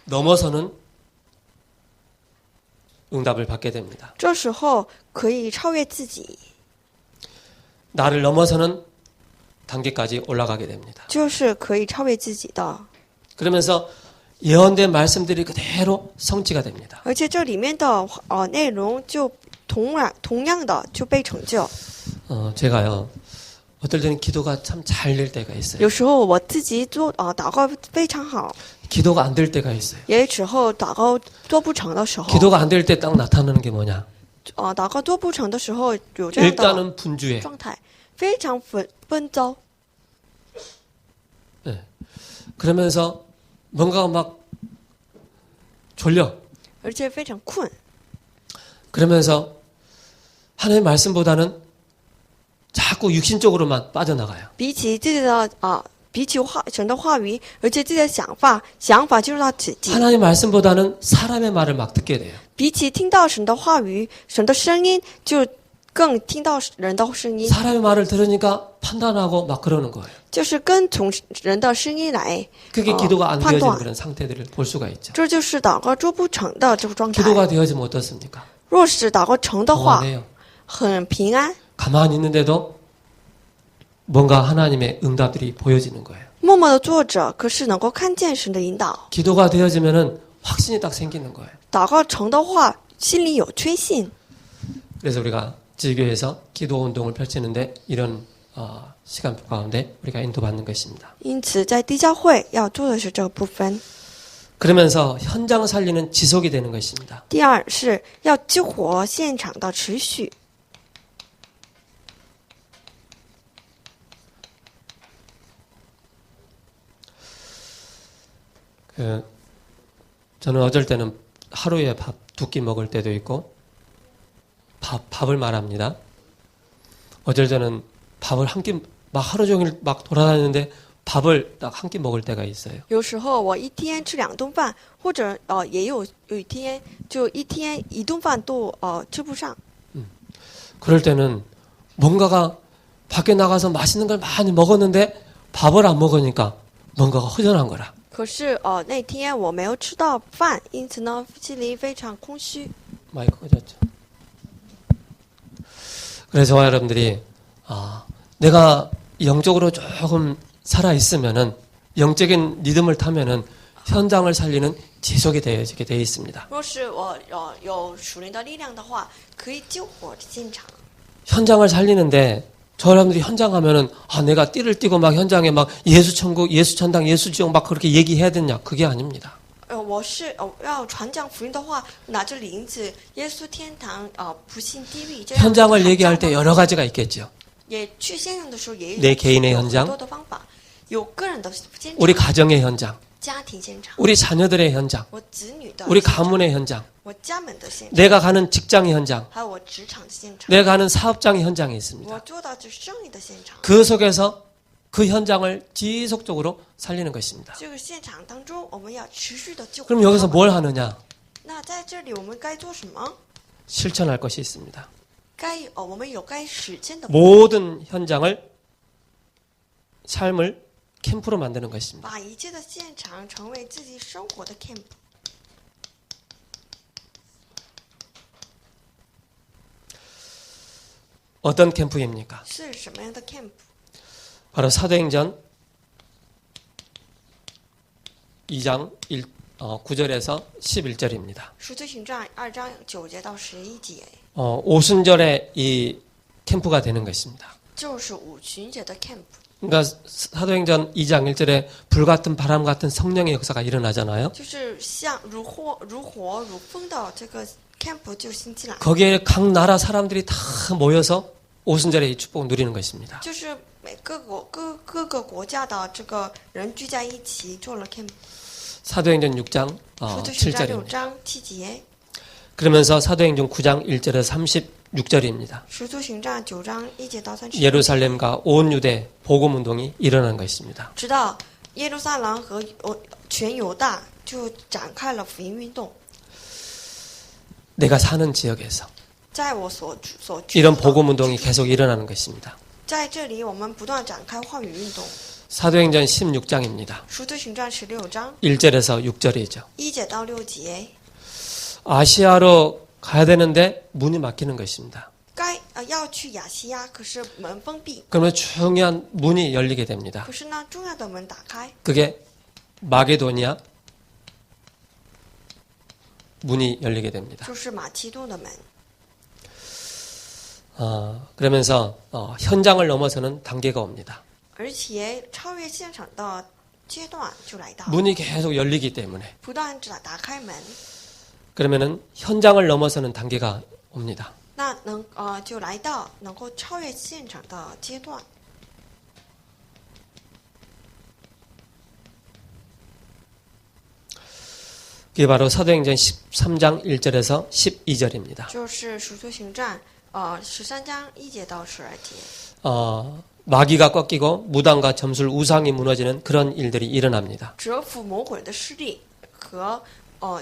넘어서는 응답을 받게 됩니다. 这时候可以超越自己， 나를 넘어서는 단계까지 올라가게 됩니다. 就是可以超越自己的。 그러면서 예언된 말씀들이 그대로 성취가 됩니다. 而且这里面的内容就同样的就被成就。 제가요 어떨 때는 기도가 참 잘 될 때가 있어요. 有时候我自己做祷告非常好， 기도가 안 될 때가 있어요. 也有时候祷告做不成的时候， 기도가 안 될 때 딱 나타나는 게 뭐냐? 祷告做不成的时候有这样的 일단은 분주해. 状态，非常纷糟， 네. 그러면서 뭔가 막 졸려. 而且非常困。 그러면서 하나님의 말씀보다는 자꾸 육신적으로만 빠져나가요. 比起自己的比起神的话语，而且自己的想法进入到自己， 하나님의 말씀보다는 사람의 말을 막 듣게 돼요. 比起听到神的话语、神的声音，就更听到人的声音， 사람의 말을 들으니까 판단하고 막 그러는 거예요. 就是跟从人的声音来 그게 기도가 안 判 되어지는 断。 그런 상태들을 볼 수가 있죠. 这就是祷告做不成的这个状态。 기도가 되어지면 어떻습니까? 若是祷告成的话， 평안해요. 很平安， 가만히 있는데도 뭔가 하나님의 응답들이 보여지는 거예요. 默默的坐着，可是能够看见神的引导。 기도가 되어지면은 확신이 딱 생기는 거예요. 祷告成的话，心里有确信。 그래서 우리가 지교에서 기도 운동을 펼치는데 이런 시간 가운데 우리가 인도받는 것입니다. 因此，在地教会要做的是这个部分。 그러면서 현장 살리는 지속이 되는 것입니다. 第二是要激活现场的持续。 저는 어쩔 때는 하루에 밥 2끼 먹을 때도 있고 밥을 말합니다. 어쩔 때는 밥을 한 끼 막 하루 종일 막 돌아다니는데 밥을 딱 한 끼 먹을 때가 있어요. 有时候我一天吃2顿饭，或者也有一天就一天1顿饭都吃不上。 그럴 때는 뭔가가 밖에 나가서 맛있는 걸 많이 먹었는데 밥을 안 먹으니까 뭔가가 허전한 거라. 可是那天我没有吃到饭，因此呢心里非常空虚。 마이크 꺼졌죠. 그래서 저와 여러분들이 내가 영적으로 조금 살아 있으면은 영적인 리듬을 타면은 현장을 살리는 지속이 되어지게 되어 있습니다. 若是我有属灵的力量的话，可以救活现场。 현장을 살리는데 저 여러분들이 현장 가면은 내가 띠를 띠고 막 현장에 막 예수 천국, 예수 천당, 예수 지옥 막 그렇게 얘기해야 되냐? 그게 아닙니다. 我是要传讲福音的话，拿着铃子，耶稣天堂，不信地狱，这样 현장을 얘기할 때 여러 가지가 있겠죠. 也去现场的时候也 내 개인의 有 현장 很多的方法，有个人的现场， 우리 가정의 현장, 家庭现场， 우리 자녀들의 현장, 我子女的 우리 现场， 가문의 현장, 我家门的现场， 내가 가는 직장의 현장, 还有我职场的现场， 내가 하는 사업장의 현장이 있습니다. 我做到这生意的现场。 그 속에서 그 현장을 지속적으로 살리는 것입니다. 这个现场当中，我们要持续的救活 그럼 여기서 他们。 뭘 하느냐? 那在这里，我们该做什么？ 실천할 것이 있습니다. 我们有该实践的， 모든 현장을 삶을 캠프로 만드는 것입니다. 把一切的现场成为自己生活的 camp。 어떤 캠프입니까? 是什么样的 camp？ 바로 사도행전 2장 9절에서 11절입니다. 使徒行传2章9节到11节， 오순절에 이 캠프가 되는 것입니다. 就是五旬节的 camp。 그러니까 사도행전 2장 1절에 불같은 바람 같은 성령의 역사가 일어나잖아요. 就是像如火如风的这个 camp 就兴起来， 거기에 각 나라 사람들이 다 모여서 오순절에 이 축복을 누리는 것입니다. 就是各个国家的这个人聚在一起做了 camp。 사도행전 6장 使徒行传6 7절입니다. 章7节， 그러면서 사도행전 9장 1절에서 36절입니다. 使徒行传9章1节到30。 예루살렘과 온 유대 복음 운동이 일어난 것입니다. 直到耶路撒冷和全犹大就展开了福音运动。 내가 사는 지역에서 在我所居 이런 住的 복음 운동이 계속 일어나는 것입니다. 在这里，我们不断展开话语运动。 사도행전 16장입니다. 使徒行传16章 1절에서 6절이죠. 1节到6节， 아시아로 가야 되는데 문이 막히는 것입니다. 要去亚细亚，可是门封闭。 그러면 중요한 문이 열리게 됩니다. 可是呢，重要的门打开， 그게 마게도니아 문이 열리게 됩니다. 就是马其顿的门。 그러면서 현장을 넘어서는 단계가 옵니다. 而且超越现场的阶段就来到， 문이 계속 열리기 때문에 不断打开门， 그러면은 현장을 넘어서는 단계가 옵니다. 那就来到能够超越现场的阶段。 그게 바로 사도행전 13장 1절에서 12절입니다. 就是使徒行传13章1节到12节。 마귀가 꺾이고 무당과 점술 우상이 무너지는 그런 일들이 일어납니다. 折服魔鬼的势力和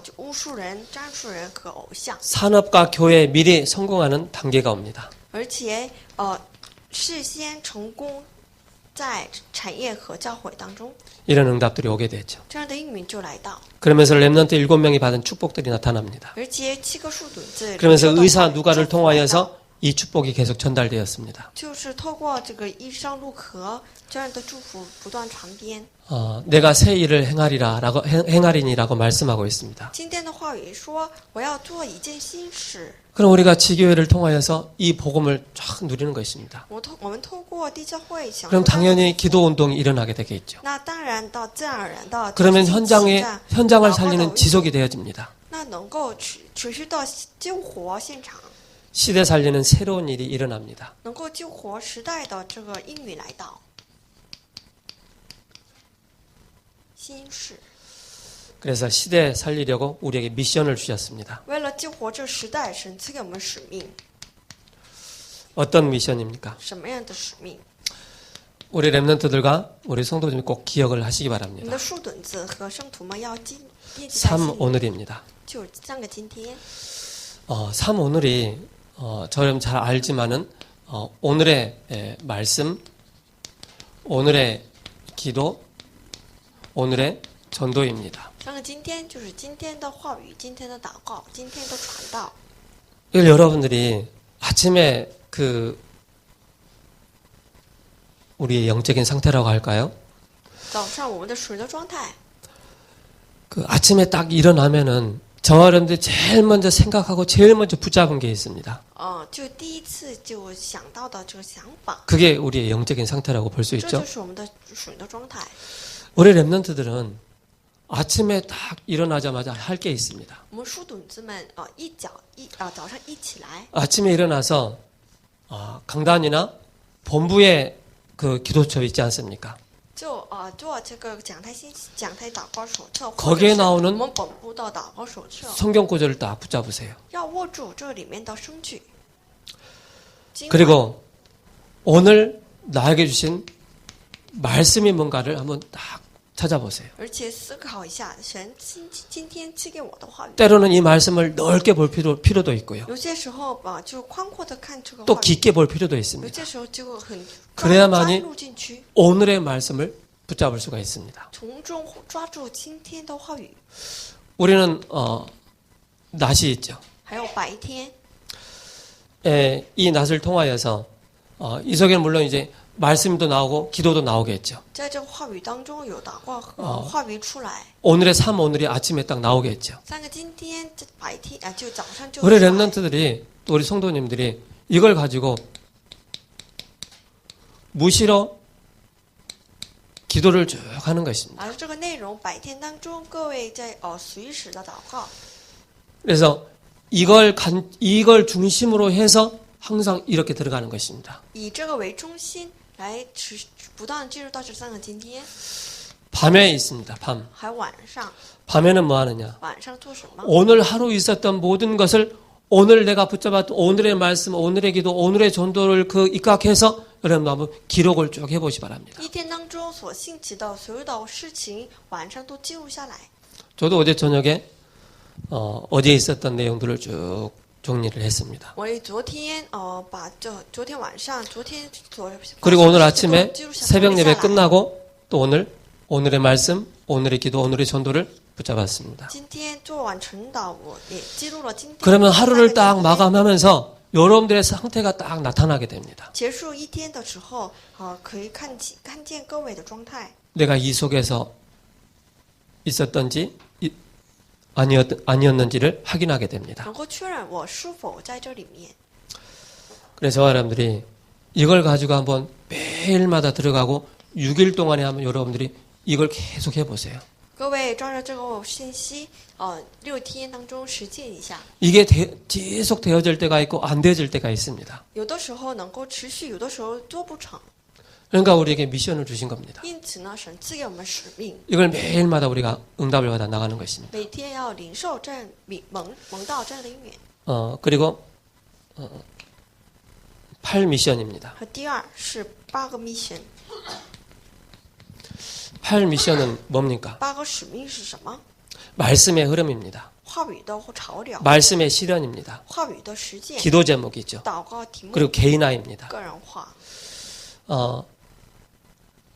就巫术人、占术人和偶像， 산업과 교회 미리 성공하는 단계가 옵니다. 而且事先成功在产业和教会当中， 이런 응답들이 오게 되죠. 这样的应允就来到， 그러면서 렘넌트 7명이 받은 축복들이 나타납니다. 而且7个树墩子 그러면서 受到 의사 祝福 누가를 来到 통하여서 이 축복이 계속 전달되었습니다. 就是透过这个医生路可这样的祝福不断传遍。 내가 새 일을 행하리니라고 말씀하고 있습니다. 今天的话语说，我要做一件新事。 그럼 우리가 지교회를 통하여서 이 복음을 쫙 누리는 것입니다. 我们透过地教会享受 그럼 到 당연히 기도 운동이 일어나게 되겠죠. 那当然的，自然而然的， 그러면 就是 현장을 祈祷 살리는 祷告的 지속이 되어집니다. 那能够持续到救活现场， 시대 살리는 새로운 일이 일어납니다. 能够救活时代的这个应允来到，新事。 그래서 시대 살리려고 우리에게 미션을 주셨습니다. 为了救活这时代，神赐给我们使命。 어떤 미션입니까? 什么样的使命？ 우리 렘넌트들과 우리 성도들이 꼭 기억을 하시기 你 바랍니다. 的树墩子和圣徒们要记在 3. 心里。 오늘입니다. 就3个今天， 3. 오늘이 저는 잘 알지만은 오늘의 말씀, 오늘의 기도, 오늘의 전도입니다. 三个今天就是今天的话语，今天的祷告，今天的传道。 이걸 여러분들이 아침에 우리의 영적인 상태라고 할까요? 早上我们的水的状态， 아침에 딱 일어나면은 저와 여러분들이 제일 먼저 생각하고 제일 먼저 붙잡은 게 있습니다. 就第一次就想到的这个想法， 그게 우리의 영적인 상태라고 볼 수 这 있죠. 就是我们的水的状态。 우리 랩런트들은 아침에 딱 일어나자마자 할 게 있습니다. 我们书犊子们早上一起来， 아침에 일어나서 강단이나 본부에 기도처 있지 않습니까? 就做这个讲台祷告手册， 거기에 或者是 나오는 我们本部的祷告手册， 성경 구절을 딱 붙잡으세요. 要握住这里面的生句。经文 그리고 오늘 나에게 주신 말씀이 뭔가를 한번 딱 찾아보세요. 而且思考一下，神今天赐给我的话语， 때로는 이 말씀을 넓게 볼 필요도 있고요. 有些时候就宽阔的看这个 또 话语， 깊게 볼 필요도 有 있습니다. 些时候就很 그래야만이 钻入进去， 오늘의 말씀을 붙잡을 수가 있습니다. 从中抓住今天的话语。 우리는 낮이 있죠. 还有白天， 이 낮을 통하여서 이 속에는 물론 이제 말씀도 나오고 기도도 나오겠죠. 在这个话语当中有祷告和话语出来。 오늘의 삶 오늘이 아침에 딱 나오겠죠. 三个今天这白天就早上就 우리 出来 랩런트들이 또 우리 성도님들이 이걸 가지고 무시로 기도를 쭉 하는 것입니다. 而这个内容白天当中各位在随时的祷告， 그래서 이걸 중심으로 해서 항상 이렇게 들어가는 것입니다. 以这个为中心来不断进入到这三个今天。 밤에 있습니다. 밤. 还晚上， 밤에는 뭐 하느냐? 晚上做什么？ 오늘 하루 있었던 모든 것을 오늘 내가 붙잡았던 오늘의 말씀, 오늘의 기도, 오늘의 전도를 입각해서 여러분 한번 기록을 쭉 해보시 바랍니다. 一天当中所兴起的所有的事情，晚上都记录下来。 저도 어제 저녁에 어제 있었던 내용들을 쭉 정리를 했습니다. 我昨天把昨天晚上昨天所 그리고 오늘 아침에 记录下 새벽 예배 来 끝나고 또 오늘의 말씀, 오늘의 기도, 오늘의 전도를 붙잡았습니다. 今天做完晨祷，我也记录了今天。 그러면 하루를 딱 마감하면서 여러분들의 상태가 딱 나타나게 됩니다. 结束一天的时候，可以看见各位的状态。 내가 이 속에서 있었던지 아니었는지를 확인하게 됩니다. 能够确认我是否在这里面。 그래서 저와 여러분들이 이걸 가지고 한번 매일마다 들어가고 6일 동안에 한번 여러분들이 이걸 계속 해보세요. 各位照着这个信息，6天当中实践一下。 이게 계속 되어질 때가 있고 안 되어질 때가 있습니다. 有的时候能够持续，有的时候做不成。 그러니까 우리에게 미션을 주신 겁니다. 因此呢，神赐给我们使命， 이걸 매일마다 우리가 응답을 받아 나가는 것입니다. 每天要领受蒙到真灵源。 그리고 8미션입니다. 和第二是8个 mission， 8미션은 뭡니까? 8个使命是什么？ 말씀의 흐름입니다. 话语的潮流， 말씀의 실현입니다. 话语的实践， 기도 제목이죠. 祷告题目， 그리고 개인화입니다. 个人化。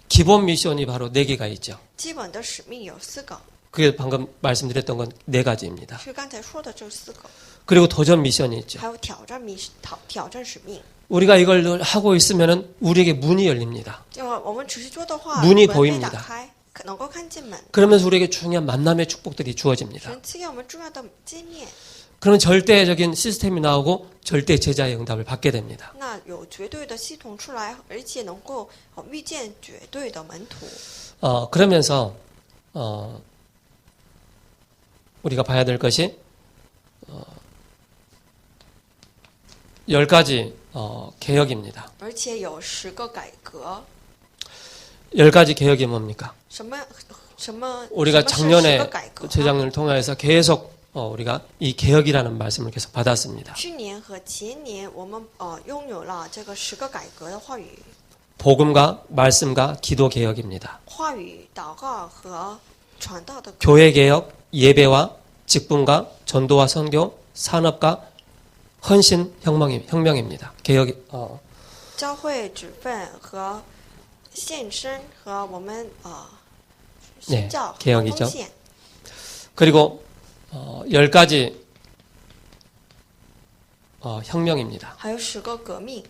기본 미션이 바로 4개가 있죠. 基本的使命有4个， 그게 방금 말씀드렸던 건 4가지입니다. 是刚才说的这4个， 그리고 도전 미션이 있죠. 还有挑战使命。 우리가 이걸 늘 하고 있으면 우리에게 문이 열립니다. 就我们持续做的话， 문이 门被 보입니다. 打开，能够看见门。 그러면서 우리에게 중요한 만남의 축복들이 주어집니다. 神赐给我们重要的见面， 그러면 절대적인 시스템이 나오고 절대 제자의 응답을 받게 됩니다. 那有绝对的系统出来，而且能够遇见绝对的门徒。 그러면서 우리가 봐야 될 것이 10가지 개혁입니다. 而且有10个改革。 10가지 개혁이 뭡니까? 什么 우리가 什么是10 작년에 个改革？ 재작년을 통해서 계속 우리가 이 개혁이라는 말씀을 계속 받았습니다. 去年和前年我们拥有了这个10个改革的话语， 복음과 말씀과 기도 개혁입니다. 话语、祷告和传道的 교회 개혁, 예배와 직분과 전도와 선교, 산업과 헌신 혁명입니다. 개혁 教会职分和献身和我们 네 宣教和 개혁이죠. 奉献 그리고 10가지 혁명입니다. 还有10个革命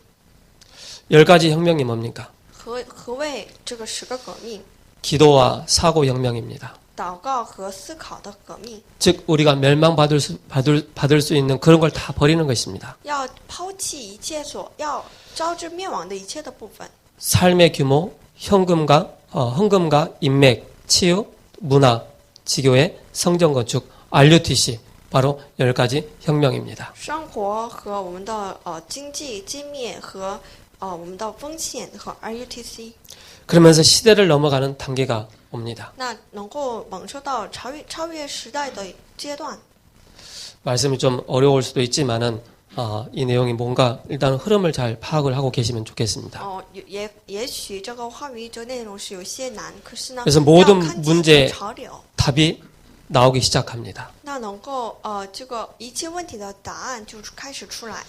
10가지 혁명이 뭡니까? 何谓这个10个革命 기도와 사고 혁명입니다. 祷告和思考的革命 즉 우리가 멸망받을 수 있는 그런 걸 다 버리는 것입니다. 要抛弃一切所要招致灭亡的一切的部分 삶의 규모, 헌금과 인맥, 치유, 문화, 지교회, 성전 건축, RUTC 바로 10가지 혁명입니다. 生活和我们的经济经灭和我们的奉献和 RUTC 그러면서 시대를 넘어가는 단계가 옵니다. 那能够猛受到超越时代的阶段 말씀이 좀 어려울 수도 있지만은 이 내용이 뭔가 일단 흐름을 잘 파악을 하고 계시면 좋겠습니다. 也许这个话语这内容是有些难，可是呢， 그래서 要 모든 看见 문제의 潮流， 답이 나오기 시작합니다. 那能够这个一切问题的答案就开始出来。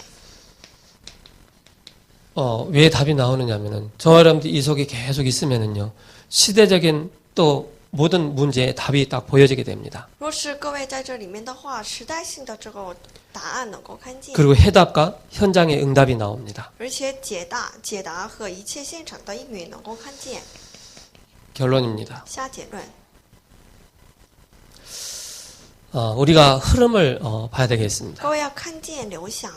왜 답이 나오느냐면은 저와 여러분들이 이 속에 계속 있으면은요 시대적인 또 모든 문제의 답이 딱 보여지게 됩니다. 若是各位在这里面的话，时代性的这个答案能够看见， 그리고 해답과 현장의 응답이 나옵니다. 而且解答和一切现场的应允能够看见。 결론입니다. 下结论， 우리가 흐름을 봐야 되겠습니다. 各位要看见流向，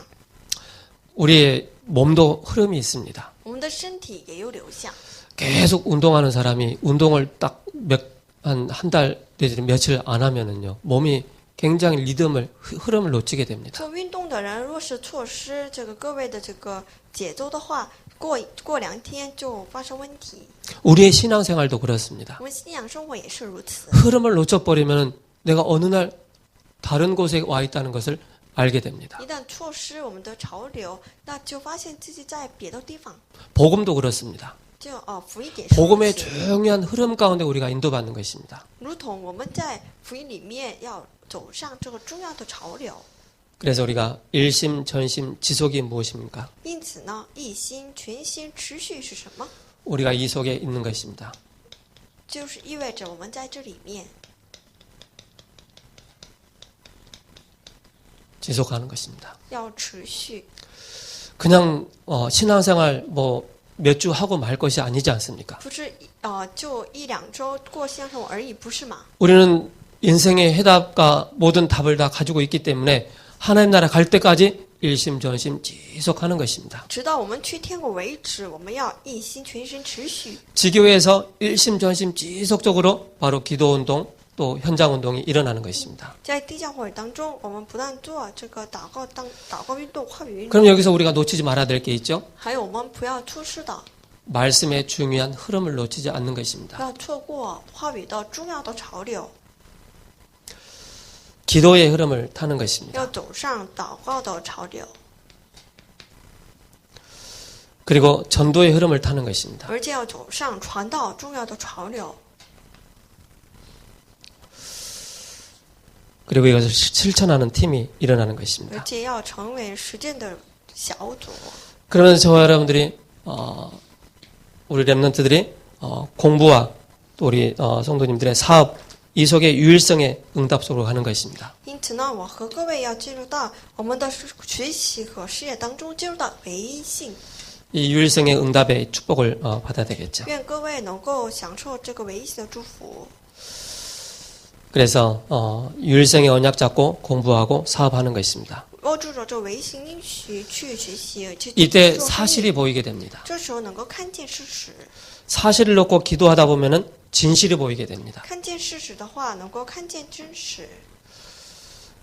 우리의 몸도 흐름이 있습니다. 我们的身体也有流向。 계속 운동하는 사람이 운동을 딱 한 달 내지 며칠 안 하면은요 몸이 굉장히 흐름을 놓치게 됩니다. 做运动的人若是错失这个各位的这个节奏的话，过2天就发生问题。 우리의 신앙생활도 그렇습니다. 我们信仰生活也是如此。 흐름을 놓쳐버리면은 내가 어느 날 다른 곳에 와 있다는 것을 알게 됩니다. 一旦错失我们的潮流，那就发现自己在别的地方。 복음도 그렇습니다. 就福音也是如 복음의 此， 조용한 흐름 가운데 우리가 인도받는 것입니다. 如同我们在福音里面要走上这个重要的潮流。 그래서 우리가 일심, 전심, 지속이 무엇입니까? 因此呢，一心、全心、持续是什么？ 우리가 이 속에 있는 것입니다. 就是意味着我们在这里面 지속하는 것입니다. 要持续， 그냥 신앙생활 몇 주 하고 말 것이 아니지 않습니까? 不是就1、2周过信仰生活而已，不是吗？ 우리는 인생의 해답과 모든 답을 다 가지고 있기 때문에 하나님 나라 갈 때까지 일심 전심 지속하는 것입니다. 直到我们去天国为止，我们要一心全心持续。 지교회에서 일심 전심 지속적으로 바로 기도운동 또 현장운동이 일어나는 것입니다. 在地教会当中，我们不断做这个祷告运动、话语运动， 그럼 여기서 우리가 놓치지 말아야 될 게 있죠? 还有我们不要错失的， 말씀의 중요한 흐름을 놓치지 않는 不 것입니다. 要错过话语的重要的潮流， 기도의 흐름을 타는 것입니다. 要走上祷告的潮流， 그리고 전도의 흐름을 타는 것입니다. 而且要走上传道重要的潮流， 그리고 이것을 실천하는 팀이 일어나는 而 것입니다. 且要成为实践的小组。 그러면서 저와 여러분들이 우리 랩런트들이 공부와 또 우리 성도님들의 사업 이 속에 유일성의 응답 속으로 가는 것입니다. 因此呢，我和各位要进入到我们的学习和事业当中，进入到唯性。 이 유일성의 응답의 축복을 받아야 되겠죠. 愿各位能够享受这个唯一性的祝福。 그래서 유일성의 언약 잡고 공부하고 사업하는 것입니다. 握住着这唯一性应许去学习，去 이때 做生意 사실이 보이게 됩니다. 这时候能够看见事实， 사실을 놓고 기도하다 보면은 진실이 보이게 됩니다. 看见事实的话，能够看见真实。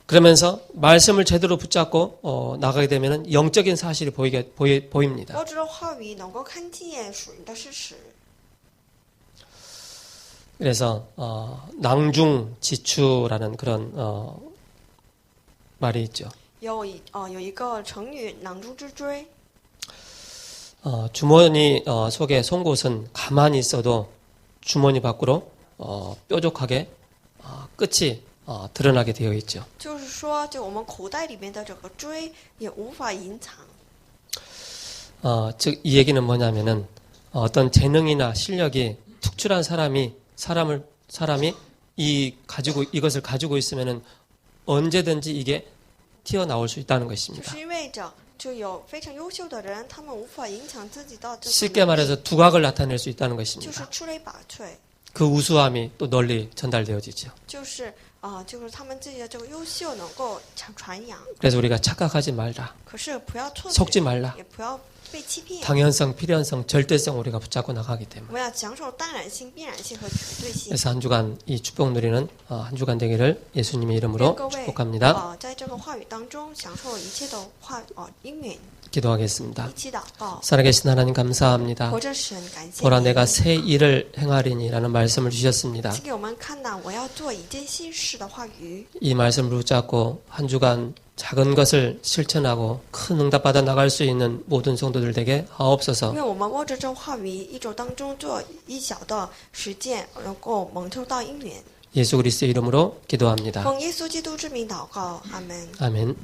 그러면서 말씀을 제대로 붙잡고 나가게 되면은 영적인 사실이 보입니다. 握住了话语，能够看见属灵的事实。 그래서 낭중지추라는 그런 말이 있죠. 有一个成语“囊中之锥”， 주머니 속에 송곳은 가만히 있어도 주머니 밖으로 뾰족하게 끝이 드러나게 되어 있죠. 就是说，就我们口袋里面的这个锥也无法隐藏。 즉 이 얘기는 뭐냐면은 어떤 재능이나 실력이 특출한 사람이 가지고 이것을 가지고 있으면은 언제든지 이게 튀어나올 수 있다는 就 것입니다. 是意味着就有非常优秀的人，他们无法影响自己的这个 쉽게 能力 말해서 두각을 나타낼 수 있다는 就 것입니다. 是出类拔萃， 그 우수함이 또 널리 전달되어지죠. 就是就是他们自己的这个优秀能够传扬。 그래서 우리가 착각하지 말라. 可是不要错 속지 觉， 말라. 也不要被欺骗。 당연성, 필연성, 절대성 우리가 붙잡고 나가기 我 때문에. 们要享受当然性、必然性和绝对性。 그래서 한 주간 이 축복 누리는 한 주간 되기를 예수님의 愿 이름으로 各位 축복합니다. 在这个话语当中享受一切的应允， 기도하겠습니다. 一起祷告。 살아계신 하나님 감사합니다. 活着神，感谢 보라 你， 내가 새 일을 행하리니라는 말씀을 주셨습니다. 请给我们看到我要做一件新事的话语。 이 말씀을 붙잡고 한 주간 작은 것을 실천하고 큰 응답받아 나갈 수 있는 모든 성도들 되게 因 하옵소서. 为我们握着这话语，一周当中做一小的实践，能够蒙受到应允。 예수 그리스도의 이름으로 기도합니다. 奉耶稣基督之名祷告，阿门。 아멘.